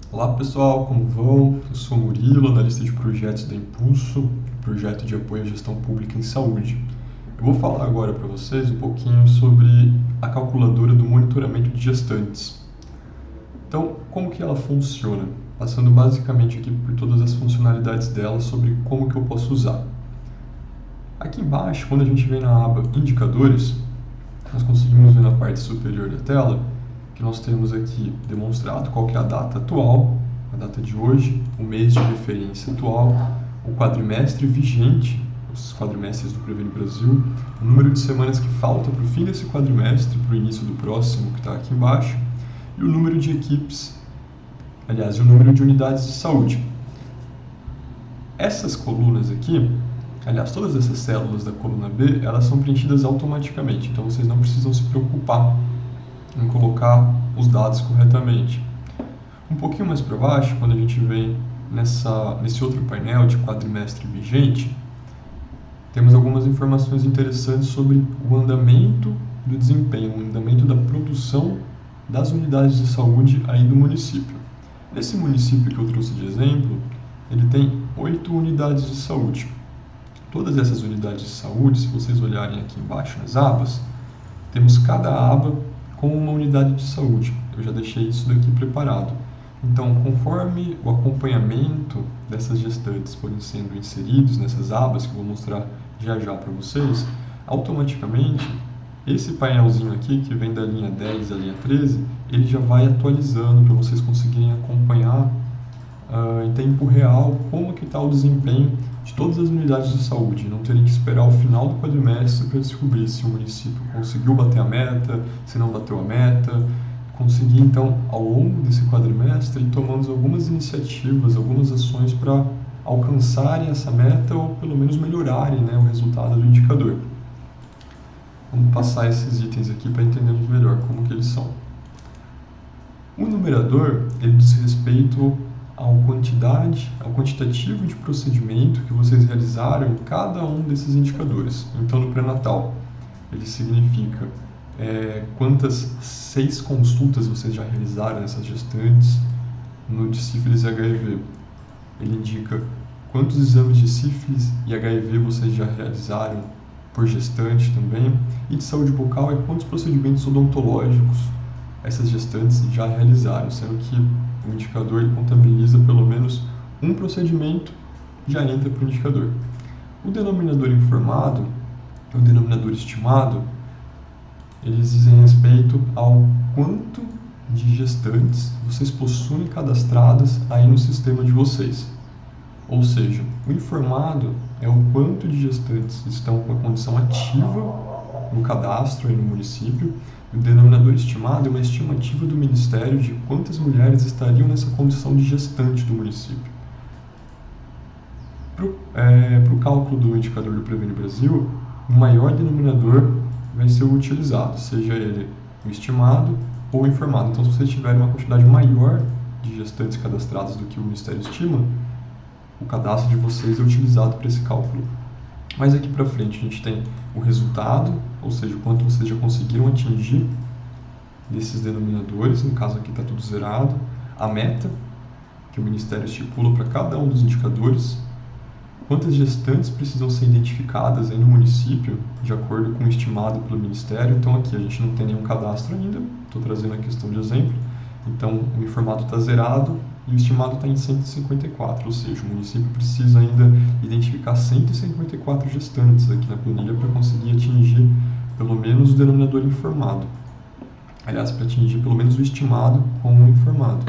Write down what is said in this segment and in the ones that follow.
Olá pessoal, como vão? Eu sou Murilo, analista de projetos da Impulso, projeto de apoio à gestão pública em saúde. Eu vou falar agora para vocês um pouquinho sobre a calculadora do monitoramento de gestantes. Então, como que ela funciona? Passando basicamente aqui por todas as funcionalidades dela sobre como que eu posso usar. Aqui embaixo, quando a gente vem na aba Indicadores, nós conseguimos ver na parte superior da tela que nós temos aqui demonstrado qual que é a data atual, a data de hoje, o mês de referência atual, o quadrimestre vigente, os quadrimestres do Previne Brasil, o número de semanas que falta para o fim desse quadrimestre, para o início do próximo, que está aqui embaixo, e o número de equipes, aliás, e o número de unidades de saúde. Essas colunas aqui, aliás, todas essas células da coluna B, elas são preenchidas automaticamente, então vocês não precisam se preocupar em colocar os dados corretamente. Um pouquinho mais para baixo, quando a gente vem nesse outro painel de quadrimestre vigente, temos algumas informações interessantes sobre o andamento do desempenho, o andamento da produção das unidades de saúde aí do município. Nesse município que eu trouxe de exemplo, ele tem 8 unidades de saúde. Todas essas unidades de saúde, se vocês olharem aqui embaixo nas abas, temos cada aba com uma unidade de saúde. Eu já deixei isso daqui preparado. Então, conforme o acompanhamento dessas gestantes forem sendo inseridos nessas abas, que eu vou mostrar já já para vocês, automaticamente esse painelzinho aqui, que vem da linha 10 à linha 13, ele já vai atualizando para vocês conseguirem acompanhar em tempo real como que está o desempenho de todas as unidades de saúde, não terem que esperar o final do quadrimestre para descobrir se o município conseguiu bater a meta, se não bateu a meta, conseguir então ao longo desse quadrimestre ir tomando algumas iniciativas, algumas ações para alcançarem essa meta ou pelo menos melhorarem, né, o resultado do indicador. Vamos passar esses itens aqui para entendermos melhor como que eles são. O numerador, ele diz respeito ao quantitativo de procedimento que vocês realizaram em cada um desses indicadores. Então, no pré-natal, ele significa quantas 6 consultas vocês já realizaram nessas gestantes. No de sífilis e HIV, ele indica quantos exames de sífilis e HIV vocês já realizaram por gestante também. E de saúde bucal é quantos procedimentos odontológicos essas gestantes já realizaram, sendo que o indicador ele contabiliza pelo menos um procedimento, já entra para o indicador. O denominador informado e o denominador estimado, eles dizem respeito ao quanto de gestantes vocês possuem cadastradas aí no sistema de vocês. Ou seja, o informado é o quanto de gestantes estão com a condição ativa no cadastro aí no município. O denominador estimado é uma estimativa do Ministério de quantas mulheres estariam nessa condição de gestante do município. Para o cálculo do indicador do Previne Brasil, o maior denominador vai ser o utilizado, seja ele o estimado ou o informado. Então, se vocês tiverem uma quantidade maior de gestantes cadastradas do que o Ministério estima, o cadastro de vocês é utilizado para esse cálculo. Mais aqui para frente a gente tem o resultado, ou seja, o quanto vocês já conseguiram atingir desses denominadores, no caso aqui está tudo zerado, a meta que o Ministério estipula para cada um dos indicadores, quantas gestantes precisam ser identificadas aí no município, de acordo com o estimado pelo Ministério. Então aqui a gente não tem nenhum cadastro ainda, estou trazendo a questão de exemplo, então o informado está zerado, e o estimado está em 154, ou seja, o município precisa ainda identificar 154 gestantes aqui na planilha para conseguir atingir pelo menos o denominador informado. Aliás, para atingir pelo menos o estimado com o informado.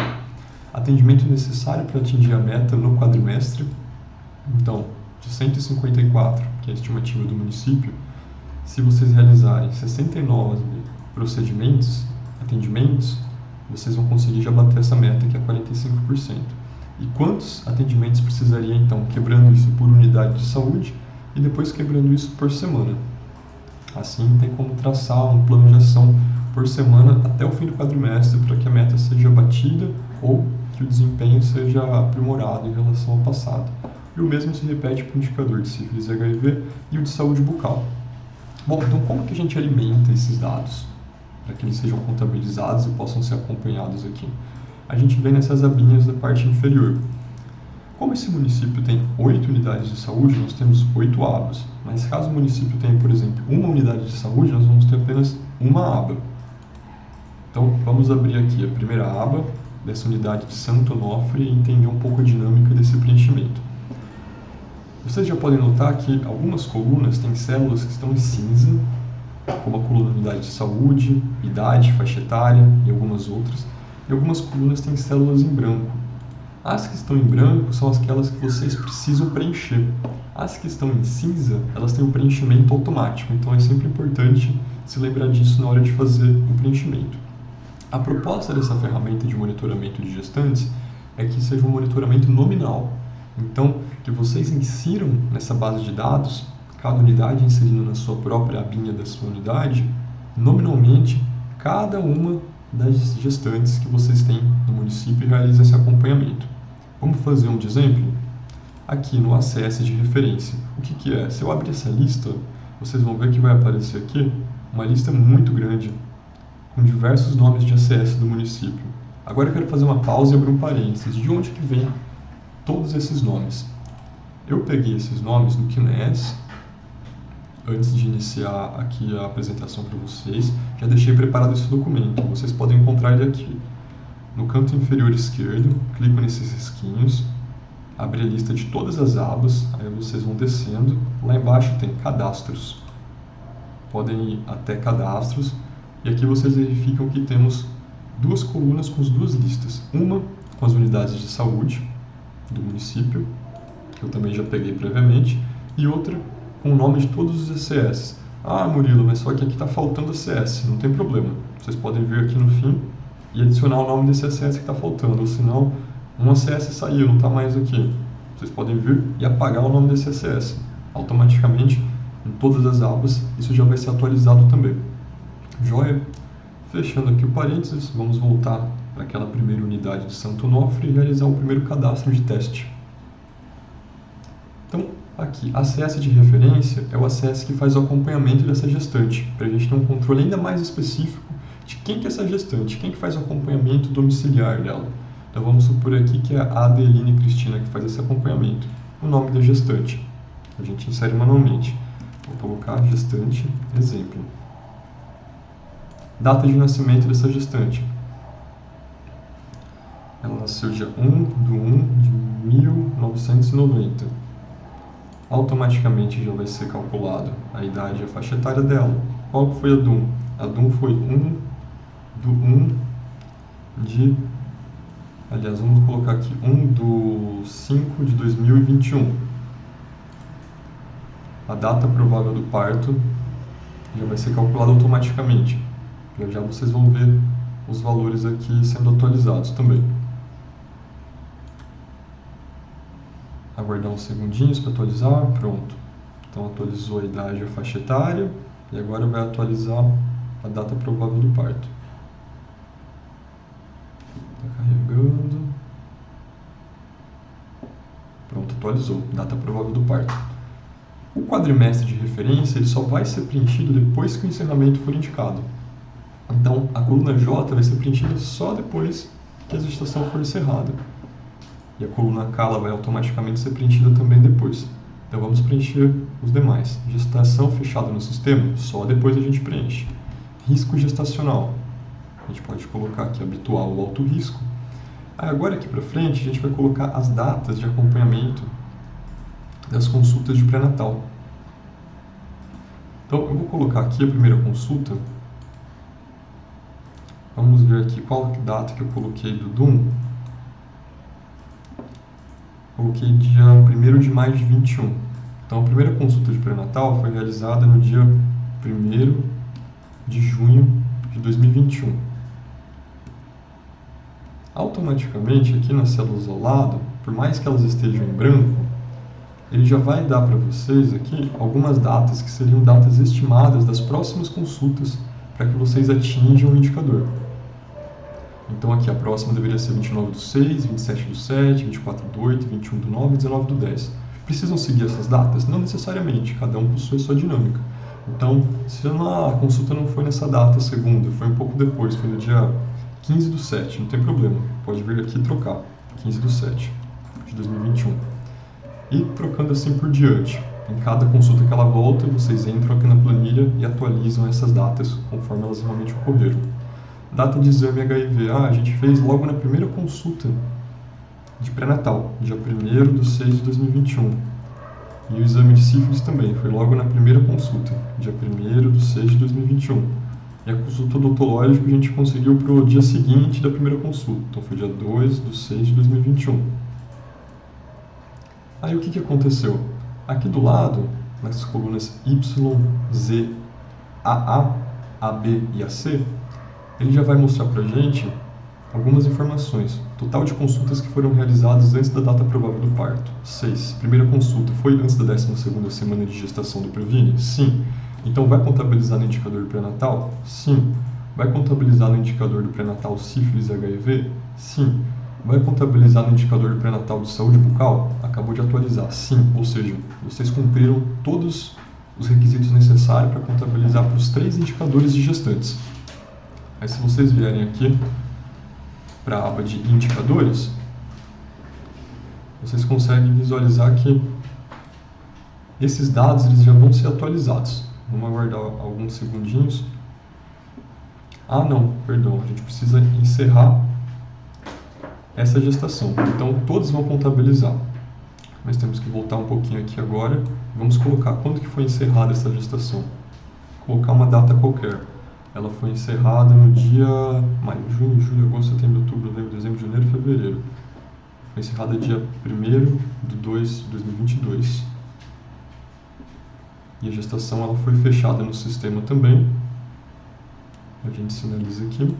Atendimento necessário para atingir a meta no quadrimestre. Então, de 154, que é a estimativa do município, se vocês realizarem 69 atendimentos, vocês vão conseguir já bater essa meta, que é 45%. E quantos atendimentos precisaria, então, quebrando isso por unidade de saúde e depois quebrando isso por semana? Assim, tem como traçar um plano de ação por semana até o fim do quadrimestre para que a meta seja batida ou que o desempenho seja aprimorado em relação ao passado. E o mesmo se repete para o indicador de sífilis e HIV e o de saúde bucal. Bom, então como que a gente alimenta esses dados para que eles sejam contabilizados e possam ser acompanhados aqui? a gente vem nessas abinhas da parte inferior. Como esse município tem 8 unidades de saúde, nós temos 8 abas. Mas caso o município tenha, por exemplo, uma unidade de saúde, nós vamos ter apenas uma aba. Então, vamos abrir aqui a primeira aba dessa unidade de Santo Onofre e entender um pouco a dinâmica desse preenchimento. Vocês já podem notar que algumas colunas têm células que estão em cinza, como a coluna unidade de saúde, idade, faixa etária e algumas outras, e algumas colunas têm células em branco. As que estão em branco são aquelas que vocês precisam preencher. As que estão em cinza, elas têm um preenchimento automático, então é sempre importante se lembrar disso na hora de fazer o preenchimento. A proposta dessa ferramenta de monitoramento de gestantes é que seja um monitoramento nominal. Então, que vocês insiram nessa base de dados, cada unidade inserindo na sua própria abinha da sua unidade, nominalmente, cada uma das gestantes que vocês têm no município e realiza esse acompanhamento. Vamos fazer um exemplo? Aqui no ACS de referência. O que é? Se eu abrir essa lista, vocês vão ver que vai aparecer aqui uma lista muito grande, com diversos nomes de ACS do município. Agora eu quero fazer uma pausa e abrir um parênteses. De onde que vem todos esses nomes? Eu peguei esses nomes no KNES, antes de iniciar aqui a apresentação para vocês, já deixei preparado esse documento. Vocês podem encontrar ele aqui. No canto inferior esquerdo, clico nesses risquinhos, abre a lista de todas as abas, aí vocês vão descendo. Lá embaixo tem cadastros. Podem ir até cadastros. E aqui vocês verificam que temos duas colunas com as duas listas. Uma com as unidades de saúde do município, que eu também já peguei previamente, e outra com o nome de todos os ACS. Ah, Murilo, mas só que aqui está faltando ACS. Não tem problema. Vocês podem vir aqui no fim e adicionar o nome desse ACS que está faltando. Ou senão, um ACS saiu, não está mais aqui. Vocês podem vir e apagar o nome desse ACS. Automaticamente, em todas as abas, isso já vai ser atualizado também. Joia? Fechando aqui o parênteses, vamos voltar para aquela primeira unidade de Santo Onofre e realizar o primeiro cadastro de teste. Então, aqui, ACS de referência é o ACS que faz o acompanhamento dessa gestante, para a gente ter um controle ainda mais específico de quem que é essa gestante, quem que faz o acompanhamento domiciliar dela. Então, vamos supor aqui que é a Adeline Cristina que faz esse acompanhamento. O nome da gestante, a gente insere manualmente. Vou colocar gestante, exemplo. Data de nascimento dessa gestante. Ela nasceu dia 1/1/1990. Automaticamente já vai ser calculado a idade e a faixa etária dela. Qual foi a DUM? A DUM foi 1/1 aliás, vamos colocar aqui 1/5/2021. A data provável do parto já vai ser calculada automaticamente. Já vocês vão ver os valores aqui sendo atualizados também. Aguardar uns segundinhos para atualizar. Pronto. Então atualizou a idade e a faixa etária. E agora vai atualizar a data provável do parto. Está carregando. Pronto, atualizou. Data provável do parto. O quadrimestre de referência ele só vai ser preenchido depois que o encerramento for indicado. Então, a coluna J vai ser preenchida só depois que a gestação for encerrada. E a coluna K vai automaticamente ser preenchida também depois. Então, vamos preencher os demais. Gestação fechada no sistema, só depois a gente preenche. Risco gestacional. A gente pode colocar aqui habitual ou alto risco. Agora, aqui para frente, a gente vai colocar as datas de acompanhamento das consultas de pré-natal. Então, eu vou colocar aqui a primeira consulta. Vamos ver aqui qual data que eu coloquei do DUM. Coloquei dia 1º de maio de 21. Então, a primeira consulta de pré-natal foi realizada no dia 1º de junho de 2021. Automaticamente, aqui nas células ao lado, por mais que elas estejam em branco, ele já vai dar para vocês aqui algumas datas que seriam datas estimadas das próximas consultas para que vocês atinjam o indicador. Então aqui a próxima deveria ser 29/6, 27/7, 24/8, 21/9 e 19/10. Precisam seguir essas datas? Não necessariamente, cada um possui a sua dinâmica. Então, se a consulta não foi nessa data segunda, foi um pouco depois, foi no dia 15/7, não tem problema, pode vir aqui e trocar, 15/7 de 2021. E trocando assim por diante. Em cada consulta que ela volta, vocês entram aqui na planilha e atualizam essas datas conforme elas realmente ocorreram. Data de exame HIV, a gente fez logo na primeira consulta de pré-natal, dia 1º/6/2021. E o exame de sífilis também, foi logo na primeira consulta, dia 1º/6/2021. E a consulta odontológica a gente conseguiu para o dia seguinte da primeira consulta, então foi dia 2/6/2021. Aí o que aconteceu? Aqui do lado, nas colunas Y, Z, AA, AB e AC, ele já vai mostrar para a gente algumas informações. Total de consultas que foram realizadas antes da data provável do parto. 6. Primeira consulta foi antes da 12ª semana de gestação do Previne? Sim. Então vai contabilizar no indicador do pré-natal? Sim. Vai contabilizar no indicador do pré-natal sífilis e HIV? Sim. Vai contabilizar no indicador do pré-natal de saúde bucal? Acabou de atualizar. Sim. Ou seja, vocês cumpriram todos os requisitos necessários para contabilizar para os 3 indicadores de gestantes. Aí se vocês vierem aqui para a aba de indicadores, vocês conseguem visualizar que esses dados eles já vão ser atualizados. Vamos aguardar alguns segundinhos. Ah, não, perdão, a gente precisa encerrar essa gestação. Então, todos vão contabilizar. Nós temos que voltar um pouquinho aqui agora. Vamos colocar quando que foi encerrada essa gestação. Colocar uma data qualquer. Ela foi encerrada no dia maio, junho, julho, agosto, setembro, outubro, novembro, dezembro, janeiro e fevereiro. Foi encerrada dia 1º/2/2022. E a gestação ela foi fechada no sistema também. A gente sinaliza aqui.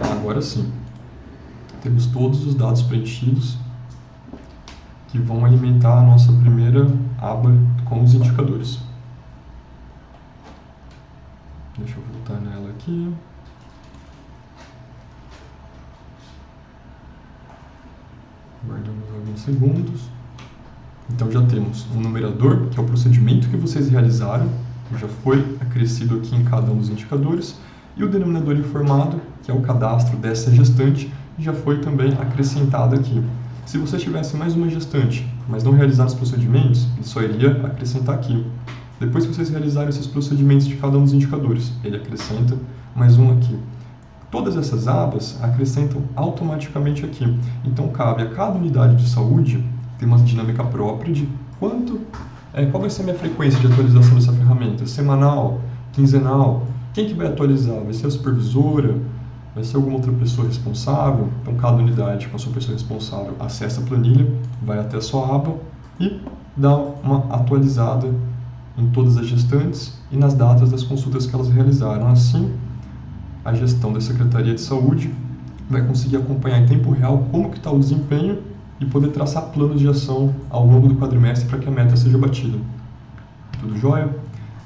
Agora sim. Temos todos os dados preenchidos que vão alimentar a nossa primeira aba com os indicadores. Deixa eu voltar nela aqui. Guardamos alguns segundos. Então já temos um numerador, que é o procedimento que vocês realizaram, já foi acrescido aqui em cada um dos indicadores, e o denominador informado, que é o cadastro dessa gestante, já foi também acrescentado aqui. Se você tivesse mais uma gestante, mas não realizar os procedimentos, ele só iria acrescentar aqui. Depois que vocês realizarem esses procedimentos de cada um dos indicadores, ele acrescenta mais um aqui. Todas essas abas acrescentam automaticamente aqui. Então cabe a cada unidade de saúde ter uma dinâmica própria de qual vai ser a minha frequência de atualização dessa ferramenta? Semanal? Quinzenal? Quem que vai atualizar? Vai ser a supervisora? Vai ser alguma outra pessoa responsável? Então cada unidade com a sua pessoa responsável acessa a planilha, vai até a sua aba e dá uma atualizada em todas as gestantes e nas datas das consultas que elas realizaram. Assim, a gestão da Secretaria de Saúde vai conseguir acompanhar em tempo real como que está o desempenho e poder traçar planos de ação ao longo do quadrimestre para que a meta seja batida. Tudo jóia?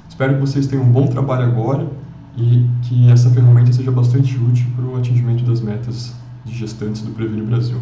Espero que vocês tenham um bom trabalho agora e que essa ferramenta seja bastante útil para o atingimento das metas de gestantes do Previne Brasil.